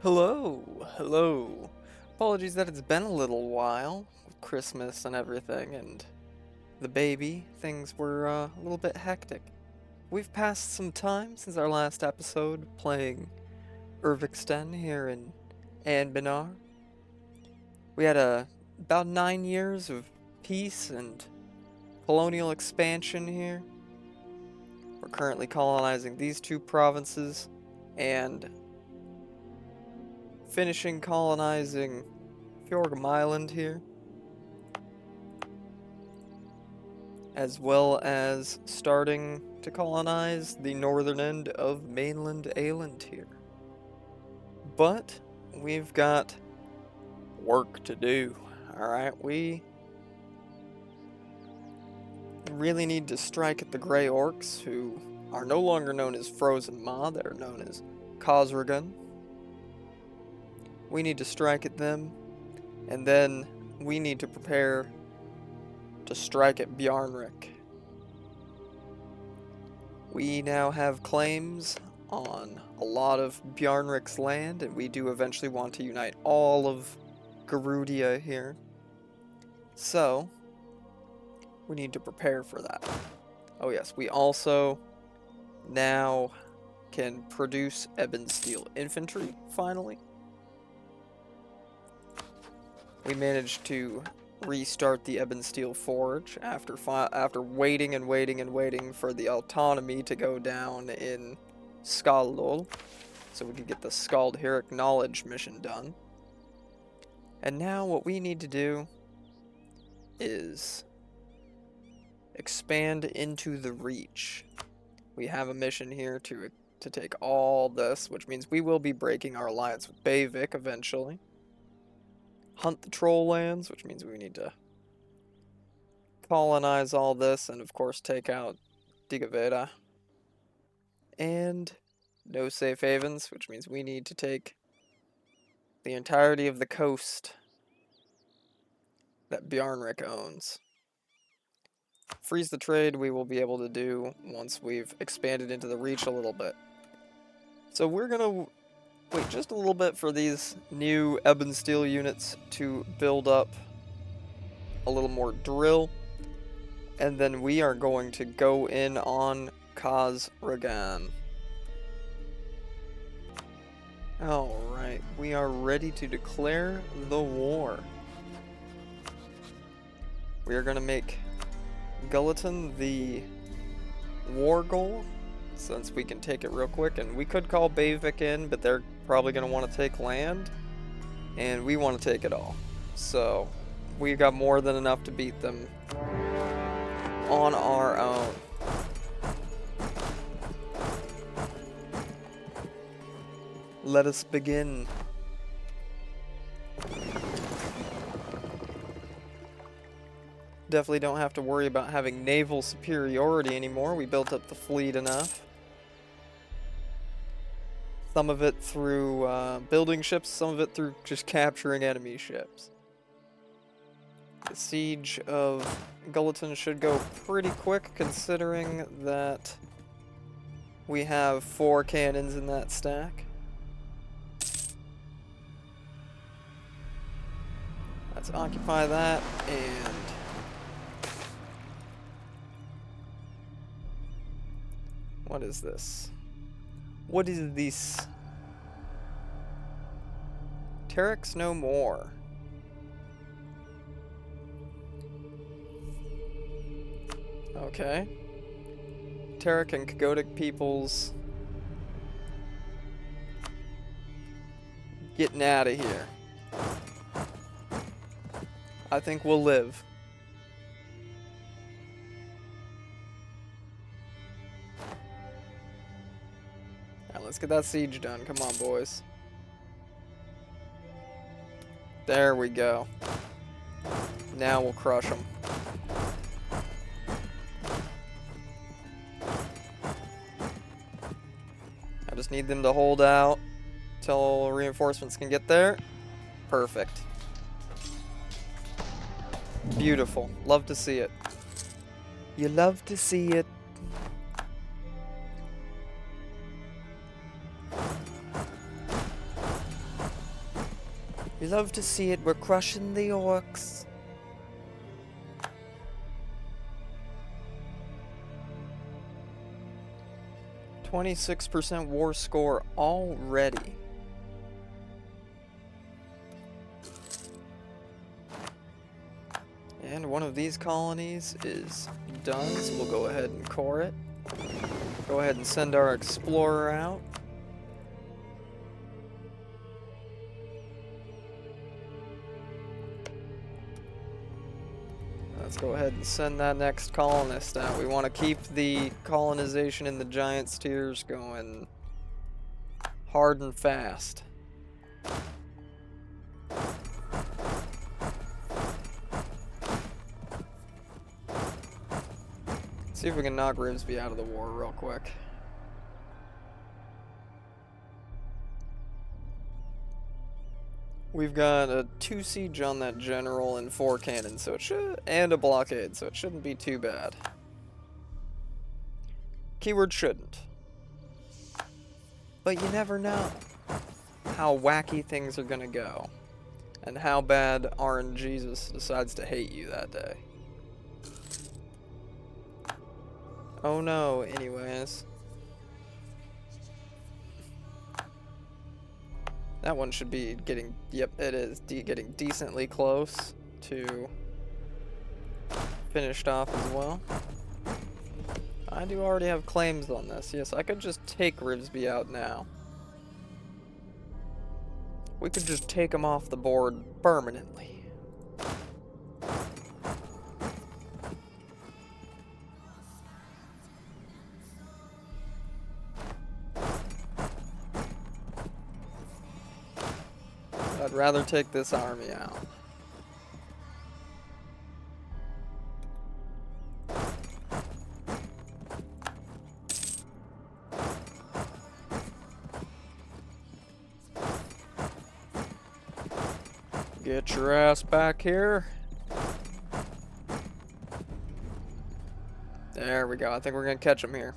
Hello, hello. Apologies that it's been a little while with Christmas and everything, and the baby. Things were a little bit hectic. We've passed some time since our last episode playing Urviksten here in Anbennar. We had about 9 years of peace and colonial expansion here. We're currently colonizing these two provinces and finishing colonizing Fjorgum Island here, as well as starting to colonize the northern end of mainland Aelantir. But we've got work to do, alright? We really need to strike at the Grey Orcs, who are no longer known as Frozen Maw, they're known as Khazragun. We need to strike at them, and then we need to prepare to strike at Bjarnrik. We now have claims on a lot of Bjarnrik's land, and we do eventually want to unite all of Gerudia here. So, we need to prepare for that. Oh yes, we also now can produce ebon steel infantry, finally. We managed to restart the ebon steel forge after waiting and waiting and waiting for the autonomy to go down in Skaldol, so we could get the Skaldheric knowledge mission done. And now what we need to do is expand into the Reach. We have a mission here to take all this, which means we will be breaking our alliance with Bayvik eventually. Hunt the troll lands, which means we need to colonize all this and of course take out Digaveda. And no safe havens, which means we need to take the entirety of the coast that Bjarnrik owns. Freeze the trade we will be able to do once we've expanded into the Reach a little bit. So we're gonna wait just a little bit for these new ebon steel units to build up a little more drill, and then we are going to go in on Khazragan. Alright, we are ready to declare the war. We are going to make Gulatin the war goal, since we can take it real quick, and we could call Bayvik in, but they're probably going to want to take land, and we want to take it all. So, we got more than enough to beat them on our own. Let us begin. Definitely don't have to worry about having naval superiority anymore. We built up the fleet enough. Some of it through building ships, some of it through just capturing enemy ships. The siege of Gulatin should go pretty quick, considering that we have 4 cannons in that stack. Let's occupy that, and what is this? What is this? Terex no more. Okay. Terek and Kagotic peoples getting out of here. I think we'll live. Alright, let's get that siege done. Come on, boys. There we go. Now we'll crush them. I just need them to hold out till reinforcements can get there. Perfect. Beautiful. Love to see it. You love to see it. You love to see it. We're crushing the orcs. %26 war score already. And one of these colonies is done, so we'll go ahead and core it. Go ahead and send our explorer out. Let's go ahead and send that next colonist out. We want to keep the colonization in the Giants tiers going hard and fast. See if we can knock Ribsby out of the war real quick. We've got a 2 siege on that general and 4 cannons, so it should, and a blockade, so it shouldn't be too bad. Keyword shouldn't. But you never know how wacky things are gonna go, and how bad RNGesus decides to hate you that day. Oh no, anyways. That one should be getting, yep, it is getting decently close to finished off as well. I do already have claims on this. Yes, I could just take Ribsby out now. We could just take him off the board permanently. I'd rather take this army out. Get your ass back here. There we go. I think we're gonna catch him here.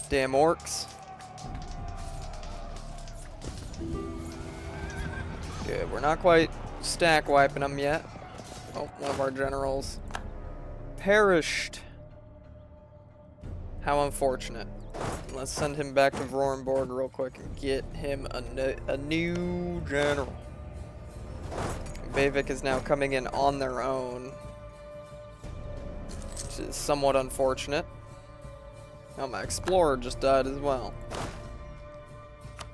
Damn orcs. Good, we're not quite stack wiping them yet. Oh, one of our generals perished. How unfortunate. Let's send him back to Vrorenborg real quick and get him a new general. Bavik is now coming in on their own, which is somewhat unfortunate. Oh, my explorer just died as well.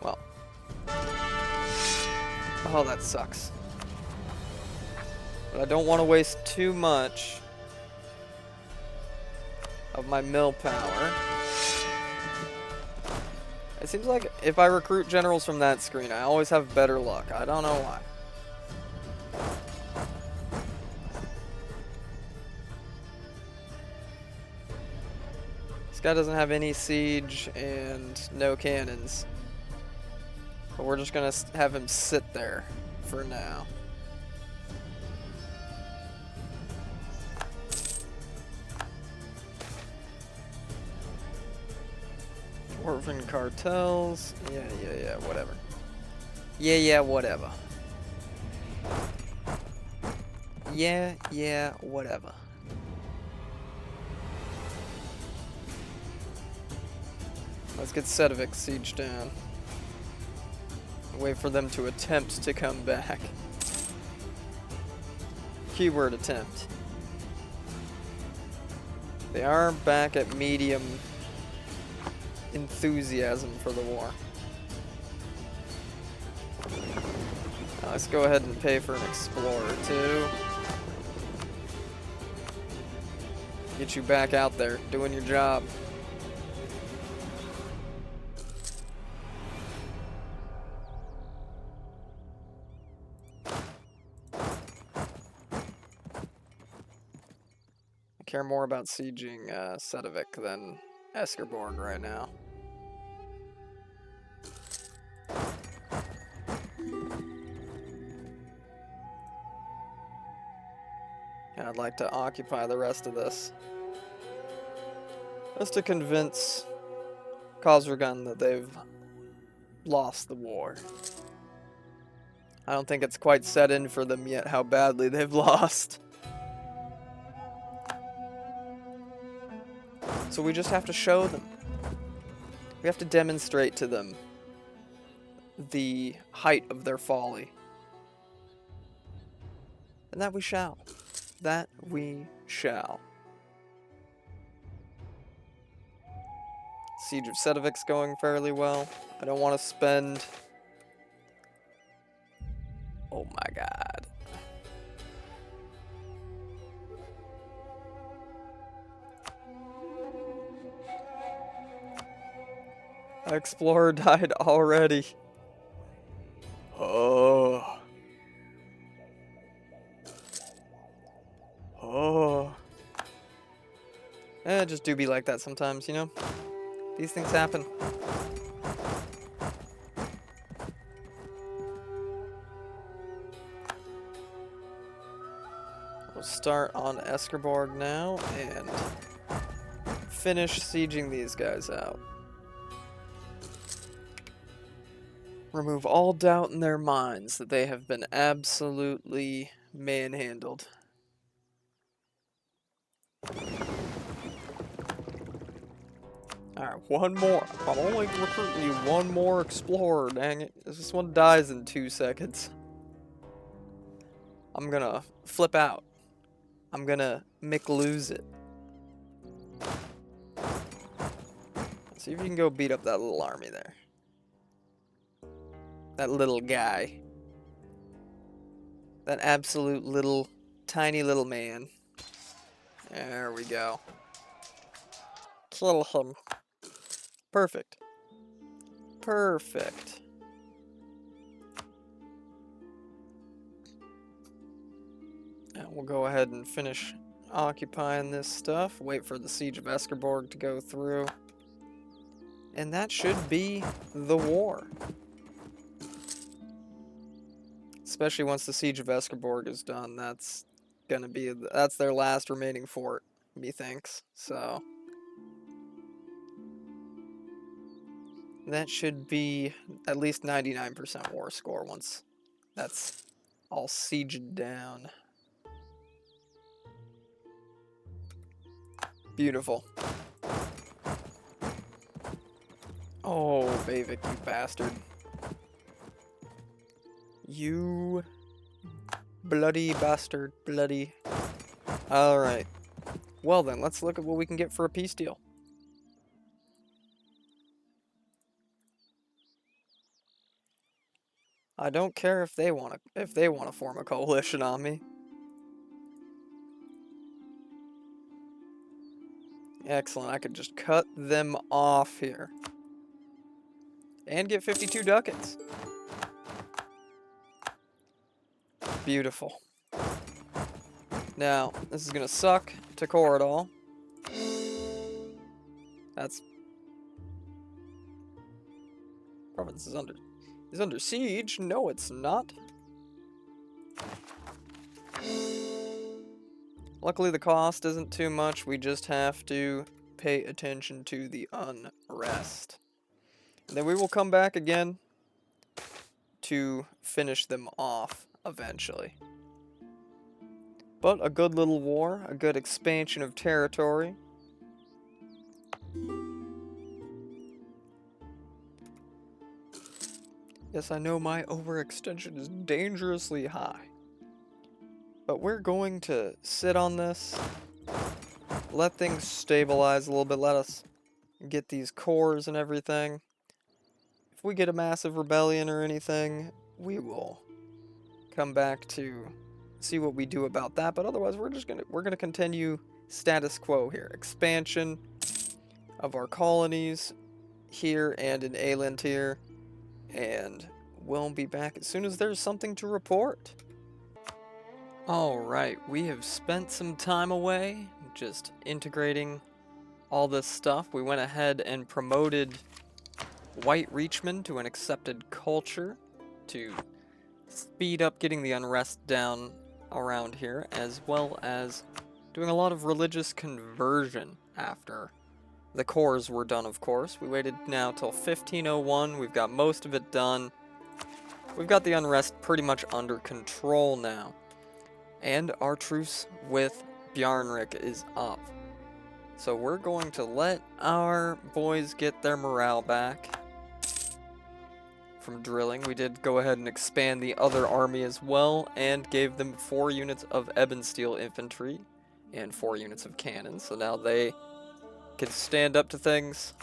Well. Oh, that sucks. But I don't want to waste too much of my mill power. It seems like if I recruit generals from that screen, I always have better luck. I don't know why. This guy doesn't have any siege and no cannons. But we're just gonna have him sit there for now. Orphan cartels. Yeah, whatever. Yeah, whatever. Yeah, whatever. Let's get Sedovik siege down. Wait for them to attempt to come back. Keyword attempt. They are back at medium enthusiasm for the war. Now let's go ahead and pay for an explorer too. Get you back out there doing your job. I care more about sieging Sedovik than Eskerborg right now. I'd like to occupy the rest of this. Just to convince Khosragan that they've lost the war. I don't think it's quite set in for them yet how badly they've lost. So we just have to show them. We have to demonstrate to them the height of their folly. And that we shall. That we shall. Siege of Sedovik's going fairly well. I don't want to spend... Oh my god. Explorer died already. Oh. Oh. Just do be like that sometimes, you know? These things happen. We'll start on Eskerborg now and finish sieging these guys out. Remove all doubt in their minds that they have been absolutely manhandled. Alright, one more. I'm only recruiting you one more explorer, dang it. This one dies in 2 seconds. I'm gonna flip out. I'm gonna lose it. See if you can go beat up that little army there. That little guy. That absolute little, tiny little man. There we go. Kill him. Perfect. Perfect. And we'll go ahead and finish occupying this stuff. Wait for the Siege of Eskerborg to go through. And that should be the war. Especially once the Siege of Eskerborg is done, that's gonna be, that's their last remaining fort, methinks. So that should be at least 99% war score once that's all sieged down. Beautiful. Oh, Bavik, you bastard. You bloody bastard, bloody. Alright. Well then, let's look at what we can get for a peace deal. I don't care if they want to form a coalition on me. Excellent, I could just cut them off here. And get 52 ducats. Beautiful. Now, this is gonna suck to core it all. That's... Province is under siege? No, it's not. Luckily, the cost isn't too much. We just have to pay attention to the unrest. And then we will come back again to finish them off eventually. But a good little war, a good expansion of territory. Yes, I know my overextension is dangerously high. But we're going to sit on this, let things stabilize a little bit, let us get these cores and everything. If we get a massive rebellion or anything, we will come back to see what we do about that. But otherwise, we're gonna continue status quo here. Expansion of our colonies here and in Aelantir, and we'll be back as soon as there's something to report. Alright, we have spent some time away just integrating all this stuff. We went ahead and promoted White Reachman to an accepted culture to speed up getting the unrest down around here, as well as doing a lot of religious conversion after The cores were done, of course. We waited now till 1501. We've got most of it done. We've got the unrest pretty much under control now. And our truce with Bjarnrik is up. So we're going to let our boys get their morale back from drilling. We did go ahead and expand the other army as well, and gave them 4 units of ebon steel infantry and 4 units of cannon. So now they can stand up to things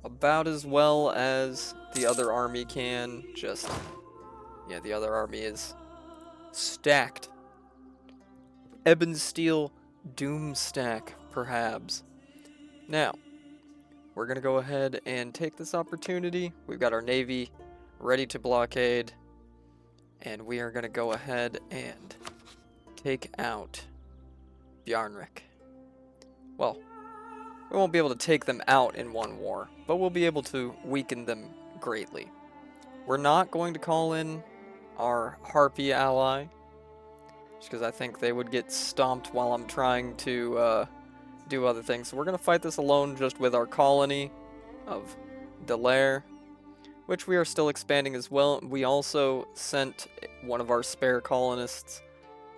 about as well as the other army can. Yeah, the other army is stacked. Ebon steel doom stack, perhaps. Now, we're going to go ahead and take this opportunity. We've got our navy ready to blockade, and we are going to go ahead and take out Bjarnrik. Well, we won't be able to take them out in one war, but we'll be able to weaken them greatly. We're not going to call in our Harpy ally, just because I think they would get stomped while I'm trying to do other things. So we're going to fight this alone just with our colony of Delaire, which we are still expanding as well. We also sent one of our spare colonists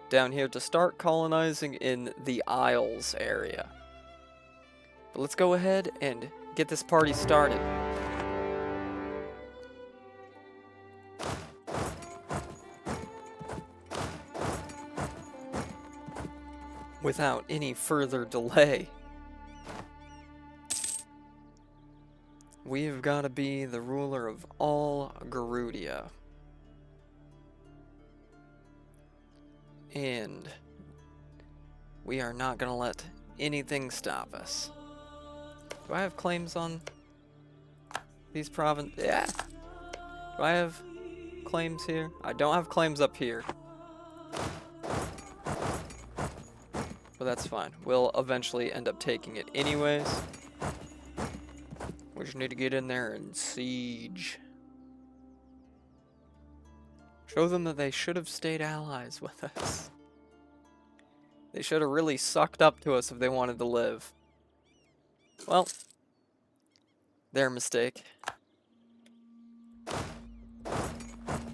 down here to start colonizing in the Isles area. But let's go ahead and get this party started. Without any further delay, we've got to be the ruler of all Gerudia. And we are not going to let anything stop us. Do I have claims on these provinces? Yeah. Do I have claims here? I don't have claims up here. But that's fine. We'll eventually end up taking it anyways. We just need to get in there and siege. Show them that they should have stayed allies with us. They should have really sucked up to us if they wanted to live. Well, their mistake.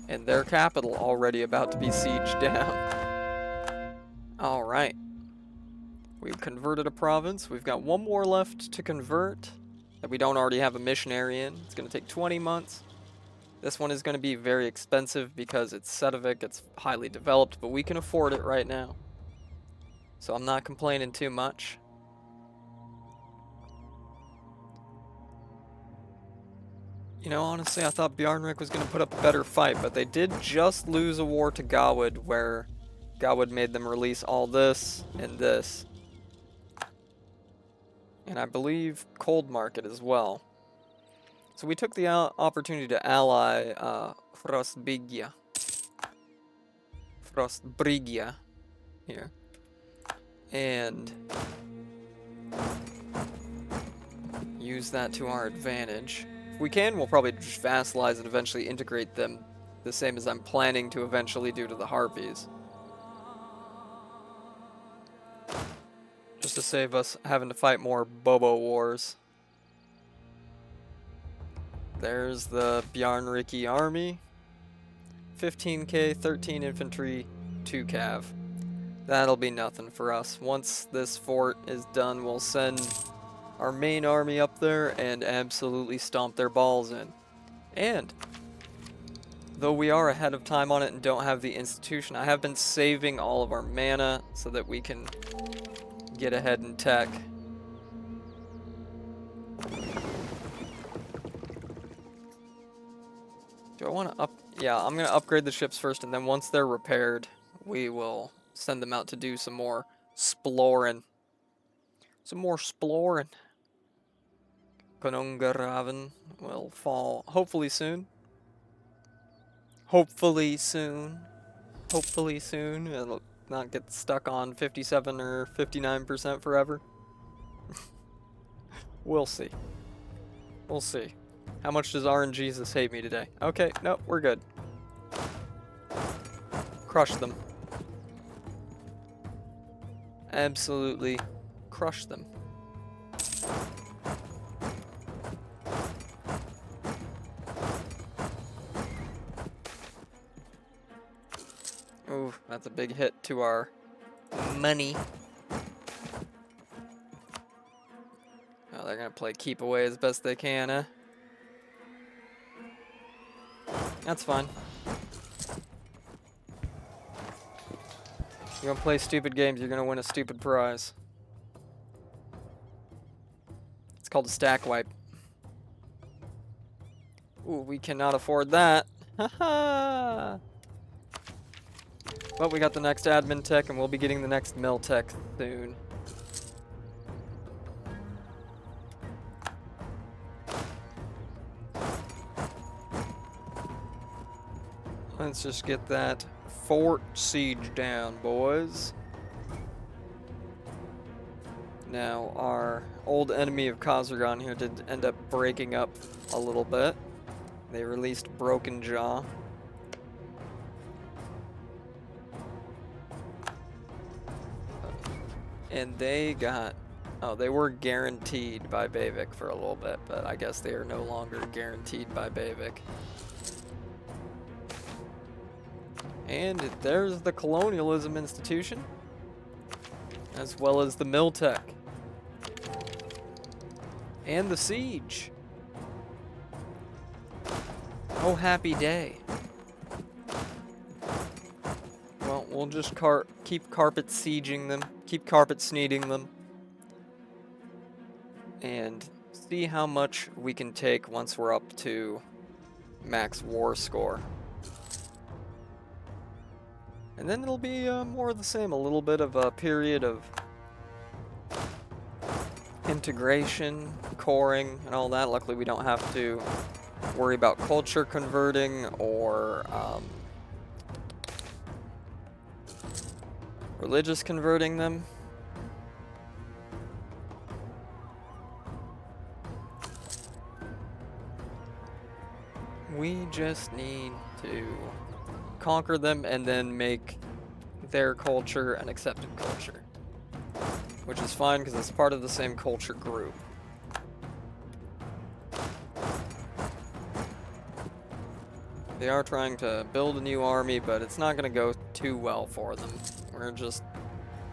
And their capital already about to be sieged down. Alright. We've converted a province. We've got one more left to convert that we don't already have a missionary in. It's going to take 20 months. This one is going to be very expensive because it's Setovic, it's highly developed, but we can afford it right now. So I'm not complaining too much. You know, honestly, I thought Bjarnrik was going to put up a better fight, but they did just lose a war to Gawad, where Gawad made them release all this and this. And I believe Cold Market as well. So we took the opportunity to ally Frostbrigia here. And use that to our advantage. If we can, we'll probably just vassalize and eventually integrate them, the same as I'm planning to eventually do to the Harpies. Just to save us having to fight more Bobo wars. There's the Bjarnriki army. 15k, 13 infantry, 2 cav. That'll be nothing for us. Once this fort is done, we'll send our main army up there and absolutely stomp their balls in. And though we are ahead of time on it and don't have the institution, I have been saving all of our mana so that we can get ahead in tech. Do I want to Yeah, I'm going to upgrade the ships first, and then once they're repaired, we will send them out to do some more exploring. Konungaraven will fall hopefully soon. Hopefully soon. It'll not get stuck on 57 or 59% forever. We'll see. We'll see. How much does RNGesus hate me today? Okay, no, we're good. Crush them. Absolutely crush them. Ooh, that's a big hit to our money. Oh, they're gonna play keep away as best they can, huh? That's fine. You're gonna play stupid games, you're gonna win a stupid prize. It's called a stack wipe. Ooh, we cannot afford that. Haha! But we got the next admin tech, and we'll be getting the next mill tech soon. Let's just get that fort siege down, boys. Now, our old enemy of Khazargon here did end up breaking up a little bit. They released Broken Jaw. And they got... Oh, they were guaranteed by Bavik for a little bit, but I guess they are no longer guaranteed by Bavik. And there's the Colonialism Institution, as well as the Miltech. And the Siege. Oh, happy day. Well, we'll just keep carpet sieging them, keep carpet sneeding them, and see how much we can take once we're up to max war score. And then it'll be more of the same, a little bit of a period of integration, coring, and all that. Luckily, we don't have to worry about culture converting or religious converting them. We just need to conquer them and then make their culture an accepted culture. Which is fine because it's part of the same culture group. They are trying to build a new army, but it's not going to go too well for them.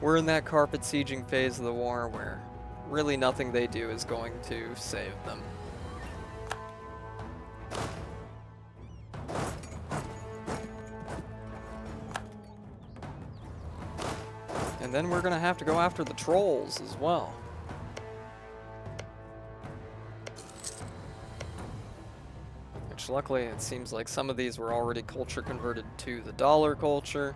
We're in that carpet sieging phase of the war where really nothing they do is going to save them. And then we're going to have to go after the trolls as well. Which luckily it seems like some of these were already culture converted to the dollar culture.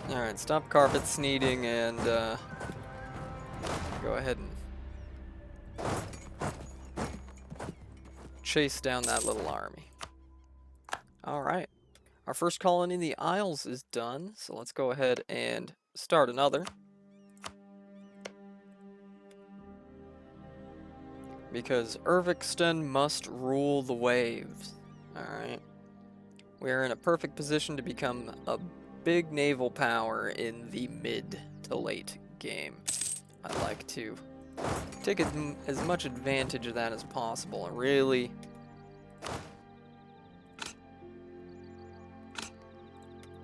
Alright, stop carpet sneeding and go ahead and chase down that little army. Alright, our first colony in the Isles is done, so let's go ahead and start another. Because Urviksten must rule the waves. Alright. We are in a perfect position to become a big naval power in the mid to late game. I'd like to take as much advantage of that as possible and really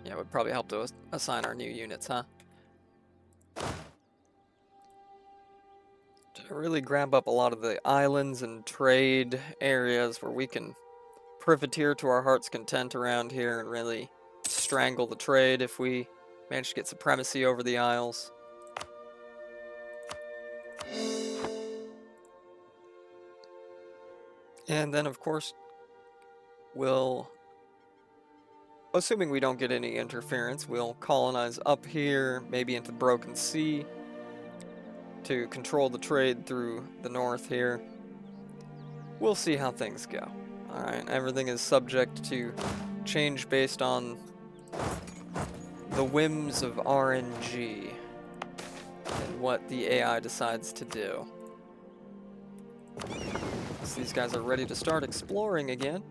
it would probably help to assign our new units, huh? To really grab up a lot of the islands and trade areas where we can privateer to our heart's content around here and really strangle the trade if we manage to get supremacy over the Isles. And then, of course, we'll, assuming we don't get any interference, we'll colonize up here, maybe into the Broken Sea, to control the trade through the north here. We'll see how things go. Alright, everything is subject to change based on the whims of RNG and what the AI decides to do. So these guys are ready to start exploring again.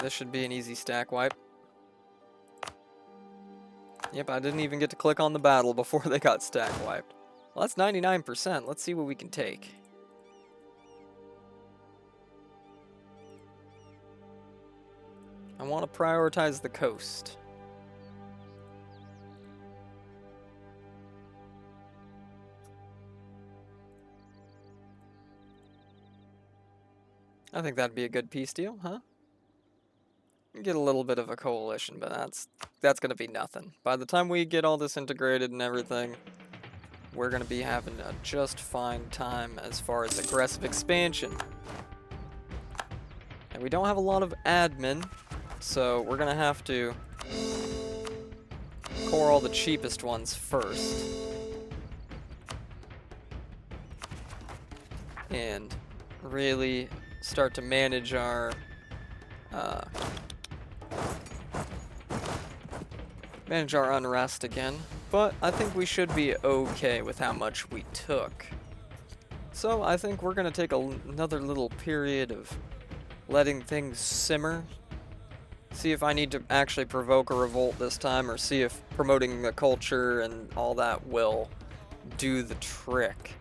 this should be an easy stack wipe. Yep, I didn't even get to click on the battle before they got stack wiped. Well, that's 99%. Let's see what we can take. I want to prioritize the coast. I think that'd be a good peace deal, huh? Get a little bit of a coalition, but that's gonna be nothing. By the time we get all this integrated and everything, we're gonna be having a just fine time as far as aggressive expansion. And we don't have a lot of admin, so we're gonna have to core all the cheapest ones first. And really start to manage our unrest again. But I think we should be okay with how much we took. So I think we're gonna take another little period of letting things simmer. See if I need to actually provoke a revolt this time, or see if promoting the culture and all that will do the trick.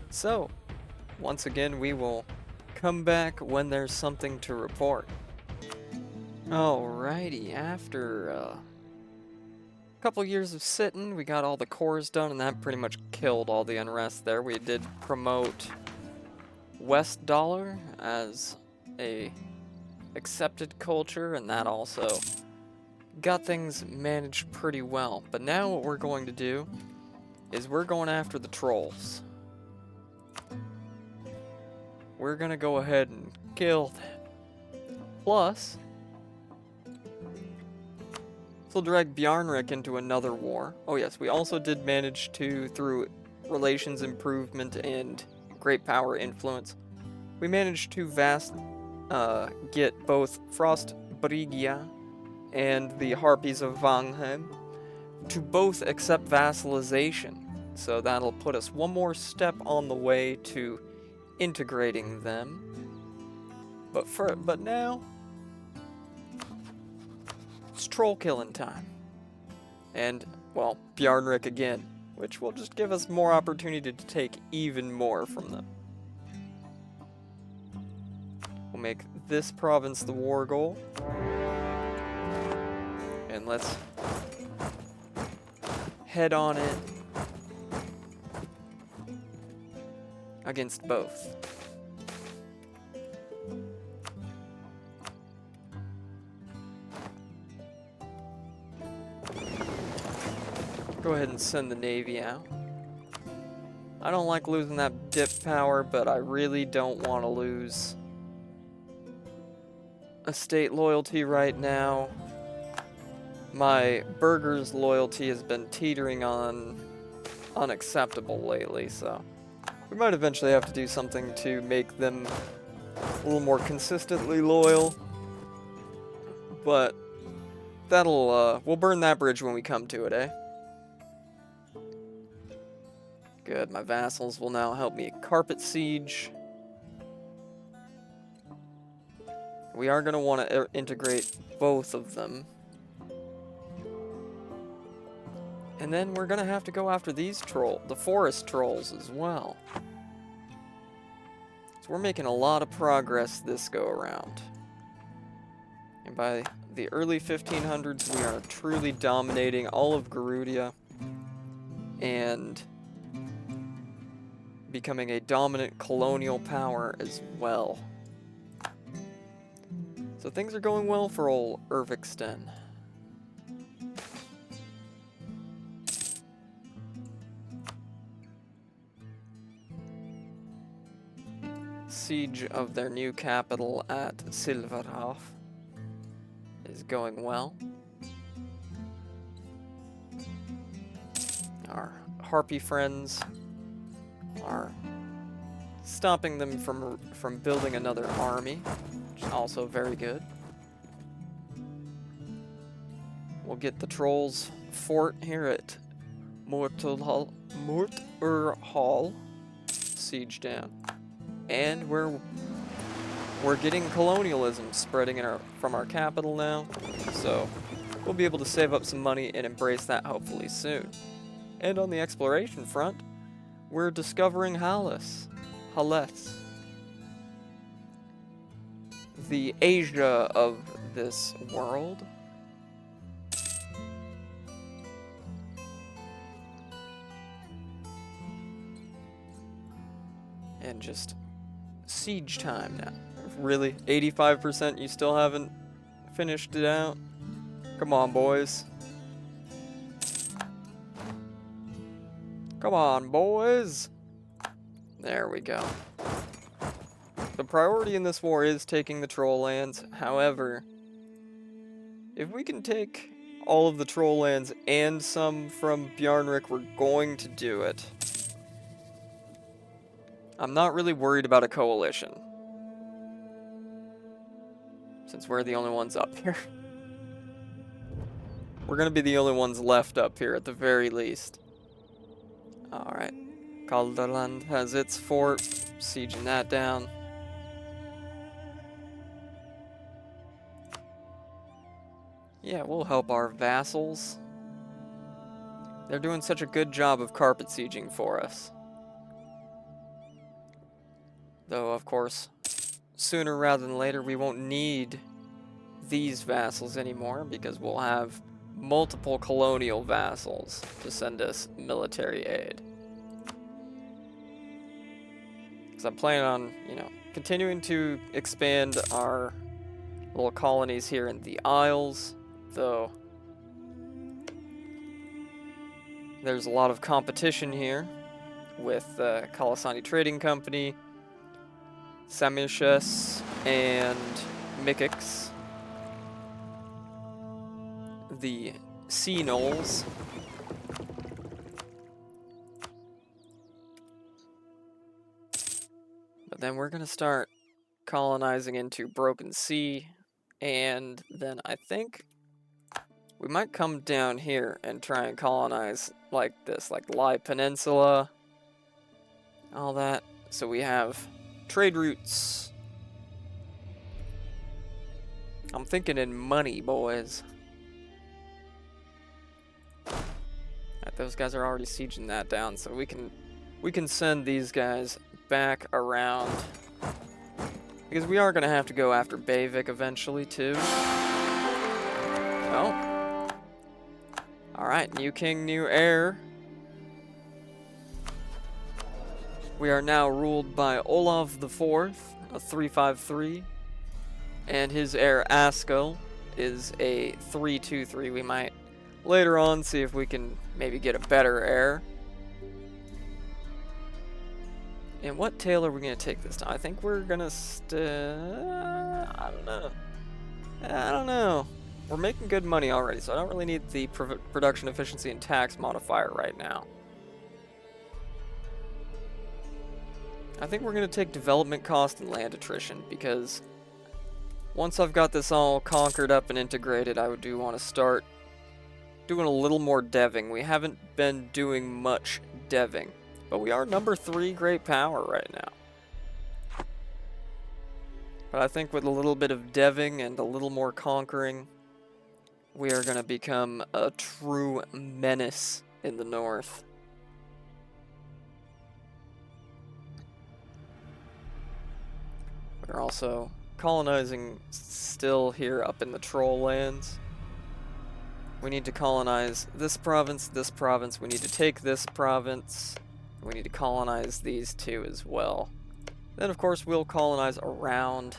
So, once again, we will come back when there's something to report. Alrighty, after a couple years of sitting, we got all the cores done, and that pretty much killed all the unrest there. We did promote West Dollar as a accepted culture, and that also got things managed pretty well. But now what we're going to do is we're going after the trolls. We're gonna go ahead and kill them. Plus, this will drag Bjarnrik into another war. Oh yes, we also did manage to, through relations improvement and great power influence, we managed to get both Frost Brigia and the Harpies of Vanheim to both accept vassalization. So that'll put us one more step on the way to integrating them. But now it's troll killing time. And, well, Bjarnrik again, which will just give us more opportunity to take even more from them. We'll make this province the war goal. And let's head on it against both. Go ahead and send the Navy out. I don't like losing that dip power, but I really don't want to lose a state loyalty right now. My burgers' loyalty has been teetering on unacceptable lately, so we might eventually have to do something to make them a little more consistently loyal. But we'll burn that bridge when we come to it, eh? Good, my vassals will now help me carpet siege. We are going to want to integrate both of them. And then we're going to have to go after these the forest trolls as well. So we're making a lot of progress this go around. And by the early 1500s, we are truly dominating all of Gerudia and becoming a dominant colonial power as well. So things are going well for old Urviksten. Siege of their new capital at Silverhof is going well. Our Harpy friends are stopping them from building another army, which is also very good. We'll get the trolls fort here at Morturhall siege down. And we're we're getting colonialism spreading from our capital now, so we'll be able to save up some money and embrace that hopefully soon. And on the exploration front, we're discovering Halles, the Asia of this world. And just siege time now. Really? 85%? You still haven't finished it out? Come on, boys. Come on, boys. There we go. The priority in this war is taking the troll lands. However, if we can take all of the troll lands and some from Bjarnrik, we're going to do it. I'm not really worried about a coalition, since we're the only ones up here. We're gonna be the only ones left up here at the very least. Alright. Calderland has its fort, sieging that down. Yeah, we'll help our vassals. They're doing such a good job of carpet sieging for us. Though, of course, sooner rather than later, we won't need these vassals anymore because we'll have multiple colonial vassals to send us military aid. Because I'm planning on, continuing to expand our little colonies here in the Isles, though there's a lot of competition here with the Kalasani Trading Company, Samishes, and Mikix, the Sea Knolls. But then we're gonna start colonizing into Broken Sea, and then I think we might come down here and try and colonize like this, like Lai Peninsula, all that, so we have trade routes. I'm thinking in money, boys. Alright, those guys are already sieging that down, so we can send these guys back around. Because we are gonna have to go after Bayvik eventually too. Oh. Alright, new king, new heir. We are now ruled by Olav IV, a 353, and his heir Askell is a 323. We might later on see if we can maybe get a better heir. And what tale are we going to take this time? I think we're going to I don't know. We're making good money already, so I don't really need the production efficiency and tax modifier right now. I think we're going to take development cost and land attrition, because once I've got this all conquered up and integrated, I do want to start doing a little more deving. We haven't been doing much deving, but we are number 3 great power right now. But I think with a little bit of deving and a little more conquering, we are going to become a true menace in the north. We're also colonizing still here up in the troll lands. We need to colonize this province, we need to take this province, we need to colonize these two as well. Then of course we'll colonize around.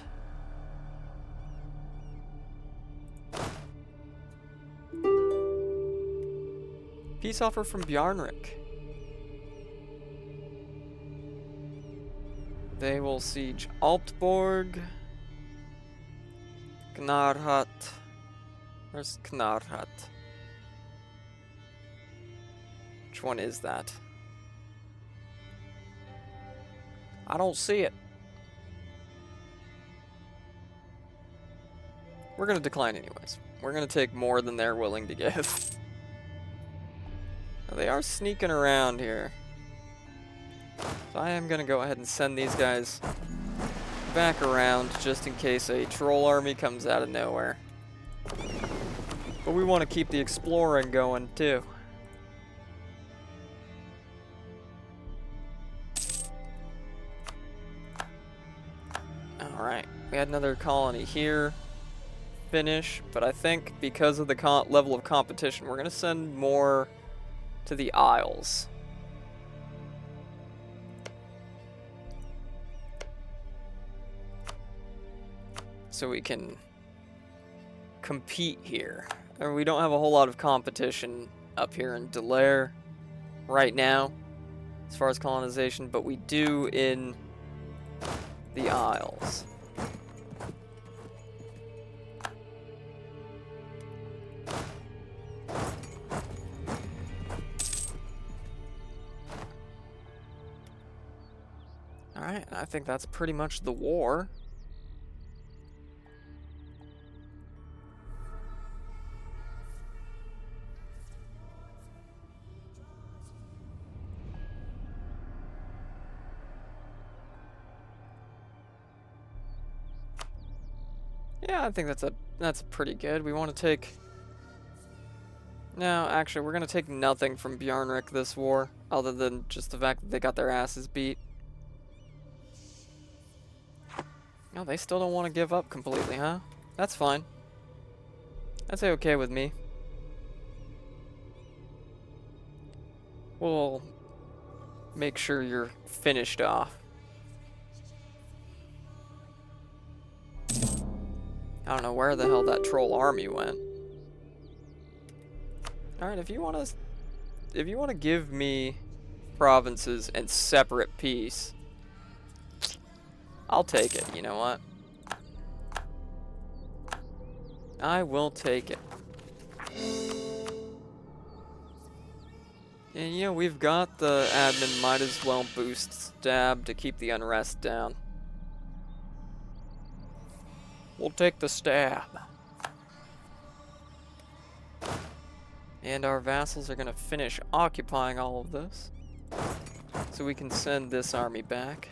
Peace offer from Bjarnrik. They will siege Altborg. Knarhat. Where's Knarhat? Which one is that? I don't see it. We're gonna decline anyways. We're gonna take more than they're willing to give. Now, they are sneaking around here. So I am gonna go ahead and send these guys back around just in case a troll army comes out of nowhere. But we want to keep the exploring going too. Alright, we had another colony here. Finish, but I think because of the level of competition, we're going to send more to the Isles. So we can compete here. And we don't have a whole lot of competition up here in Delaire right now, as far as colonization, but we do in the Isles. Alright, I think that's pretty much the war. Yeah, I think that's pretty good. We want to take... No, actually, we're going to take nothing from Bjarnrik this war, other than just the fact that they got their asses beat. No, they still don't want to give up completely, huh? That's fine. That's okay with me. We'll make sure you're finished off. I don't know where the hell that troll army went. Alright, if you want to give me provinces and separate peace, I'll take it, you know what? I will take it. And you know, we've got the admin, might as well boost stab to keep the unrest down. We'll take the stab. And our vassals are going to finish occupying all of this, so we can send this army back.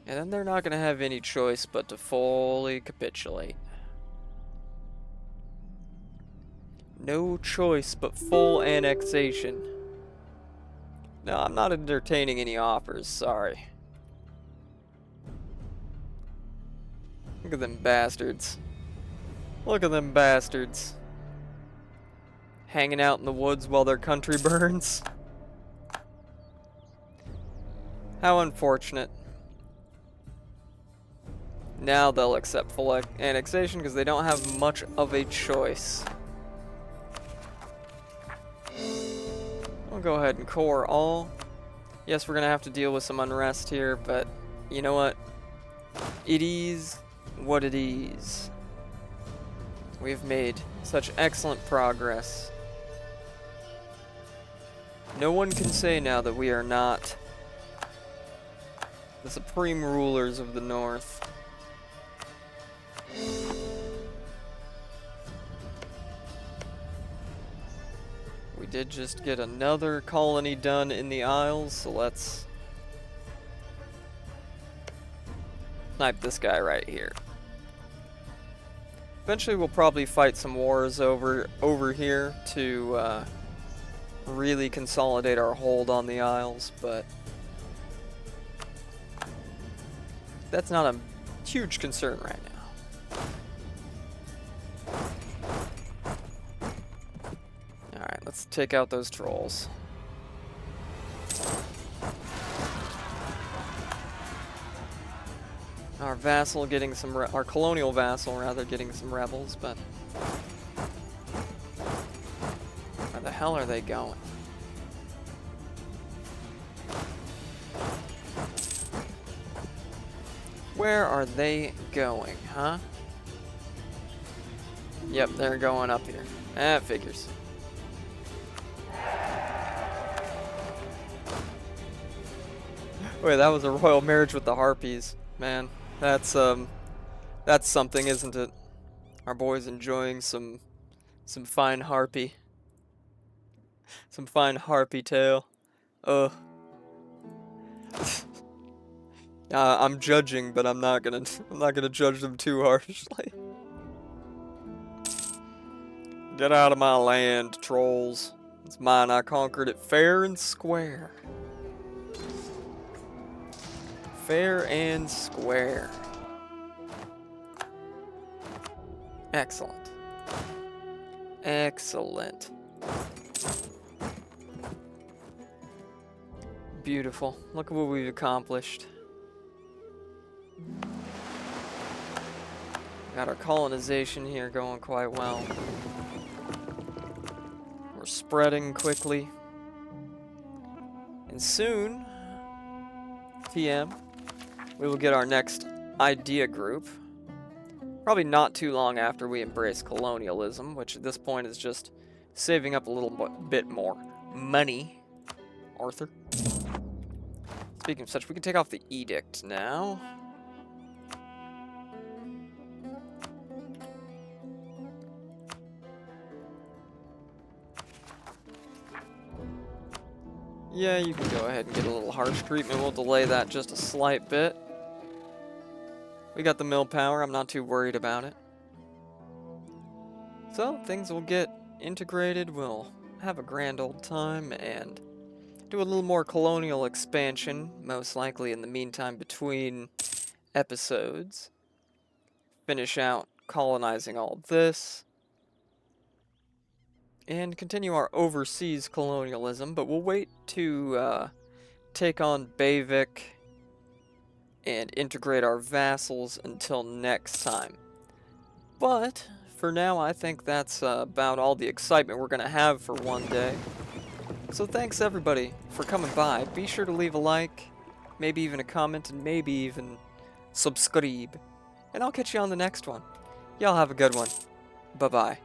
And then they're not going to have any choice but to fully capitulate. No choice but full annexation. No, I'm not entertaining any offers, sorry. Look at them bastards. Look at them bastards. Hanging out in the woods while their country burns. How unfortunate. Now they'll accept full annexation because they don't have much of a choice. We'll go ahead and core all. Yes, we're going to have to deal with some unrest here, but you know what? It is what it is. We've made such excellent progress. No one can say now that we are not the supreme rulers of the North. We did just get another colony done in the Isles, so let's snipe this guy right here. Eventually we'll probably fight some wars over here to really consolidate our hold on the Isles, but that's not a huge concern right now. Alright, let's take out those trolls. Our vassal getting some, our colonial vassal rather, getting some rebels, but where the hell are they going? Where are they going, huh? Yep, they're going up here. That figures. Wait, that was a royal marriage with the harpies, man. That's something, isn't it? Our boy's enjoying some fine harpy. Some fine harpy tale. Ugh. I'm judging, but I'm not gonna I'm not gonna judge them too harshly. Get out of my land, trolls. It's mine. I conquered it fair and square. Fair and square. Excellent. Excellent. Beautiful. Look at what we've accomplished. Got our colonization here going quite well. We're spreading quickly. And soon, TM, we will get our next idea group. Probably not too long after we embrace colonialism, which at this point is just saving up a little bit more money. Arthur. Speaking of such, we can take off the edict now. Yeah, you can go ahead and get a little harsh treatment. We'll delay that just a slight bit. We got the mill power. I'm not too worried about it. So, things will get integrated. We'll have a grand old time and do a little more colonial expansion, most likely in the meantime between episodes. Finish out colonizing all this. And continue our overseas colonialism, but we'll wait to take on Bayvik and integrate our vassals until next time. But for now, I think that's about all the excitement we're going to have for one day. So thanks everybody for coming by. Be sure to leave a like, maybe even a comment, and maybe even subscribe. And I'll catch you on the next one. Y'all have a good one. Bye-bye.